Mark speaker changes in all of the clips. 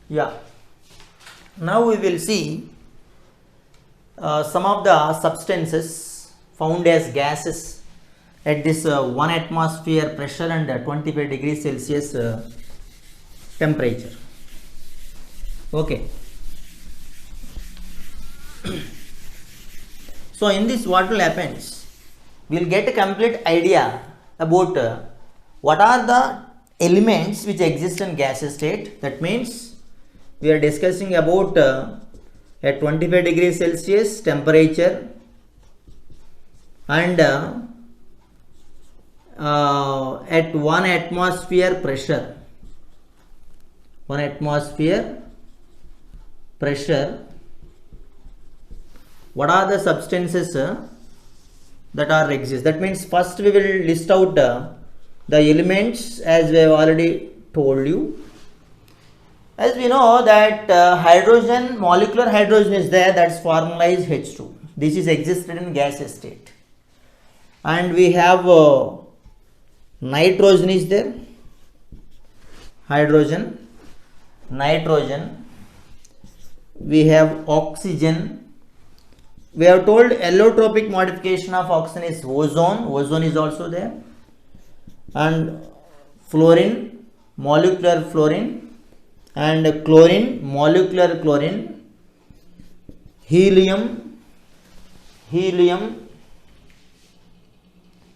Speaker 1: Yeah. Now we will see some of the substances found as gases at this 1 atmosphere pressure and 25 degrees Celsius temperature. Okay. So in this what will happen? We will get a complete idea about what are the elements which exist in gaseous state. That means we are discussing about at 25 degrees Celsius temperature and at 1 atmosphere pressure. 1 atmosphere pressure. What are the substances that are exist? That means first we will list out the elements as we have already told you. As we know that hydrogen, molecular hydrogen is there, that's formalized H2. This is existed in gaseous state. And we have nitrogen is there, hydrogen, nitrogen, we have oxygen. We have told allotropic modification of oxygen is ozone, ozone is also there, and fluorine, molecular fluorine, and chlorine, molecular chlorine, helium,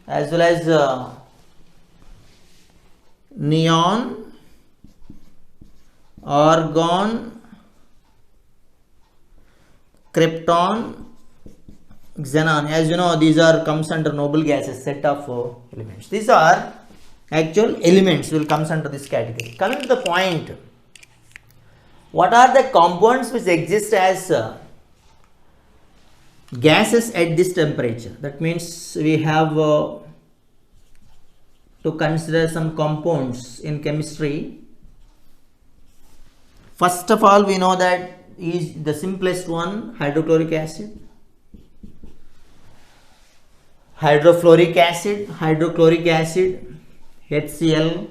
Speaker 1: as well as neon, argon, krypton, xenon. As you know, these are comes under noble gases, set of elements. These are actual elements will comes under this category. Coming to the point, what are the compounds which exist as gases at this temperature? That means we have to consider some compounds in chemistry. First of all, we know that is the simplest one, hydrochloric acid, hydrofluoric acid, hydrochloric acid, HCl,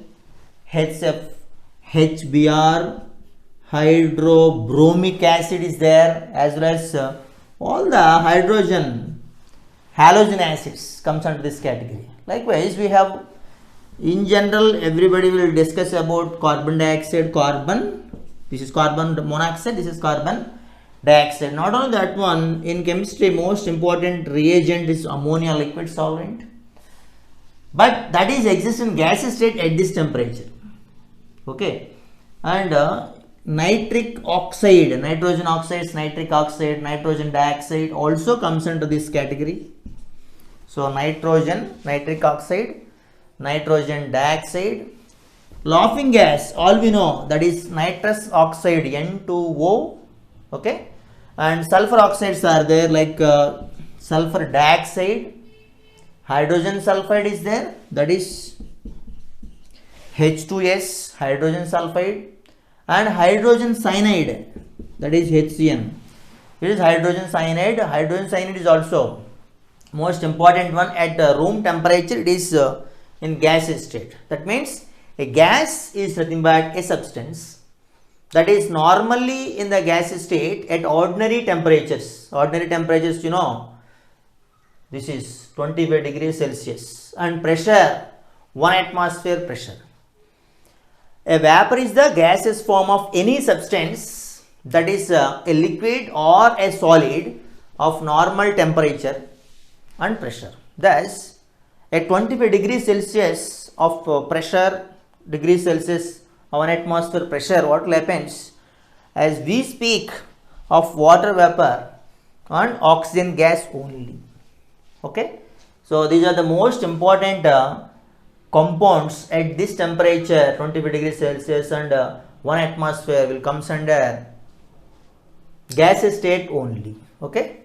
Speaker 1: HF, HBr, hydrobromic acid is there, as well as all the hydrogen, halogen acids comes under this category. Likewise, we have in general everybody will discuss about carbon dioxide, carbon. This is carbon monoxide, this is carbon dioxide. Not only that one, in chemistry most important reagent is ammonia liquid solvent. But that is exists in gaseous state at this temperature. Okay. And nitric oxide, nitrogen oxides, nitric oxide, nitrogen dioxide also comes into this category. So nitrogen, nitric oxide, nitrogen dioxide. Laughing gas, all we know, that is nitrous oxide, N2O, okay, and sulfur oxides are there like sulfur dioxide, hydrogen sulfide is there, that is H2S, hydrogen sulfide, and hydrogen cyanide, that is HCN. It is hydrogen cyanide. Hydrogen cyanide is also most important one at room temperature. It is in gaseous state. That means a gas is nothing but a substance that is normally in the gaseous state at ordinary temperatures. Ordinary temperatures, you know, this is 25 degrees Celsius and pressure 1 atmosphere pressure. A vapor is the gaseous form of any substance that is a liquid or a solid of normal temperature and pressure. Thus, at 25 degrees Celsius of pressure, degrees Celsius of 1 atmosphere pressure, what will happen as we speak of water vapor and oxygen gas only. Okay. So these are the most important compounds at this temperature 25 degrees Celsius and 1 atmosphere will comes under gaseous state only. Okay.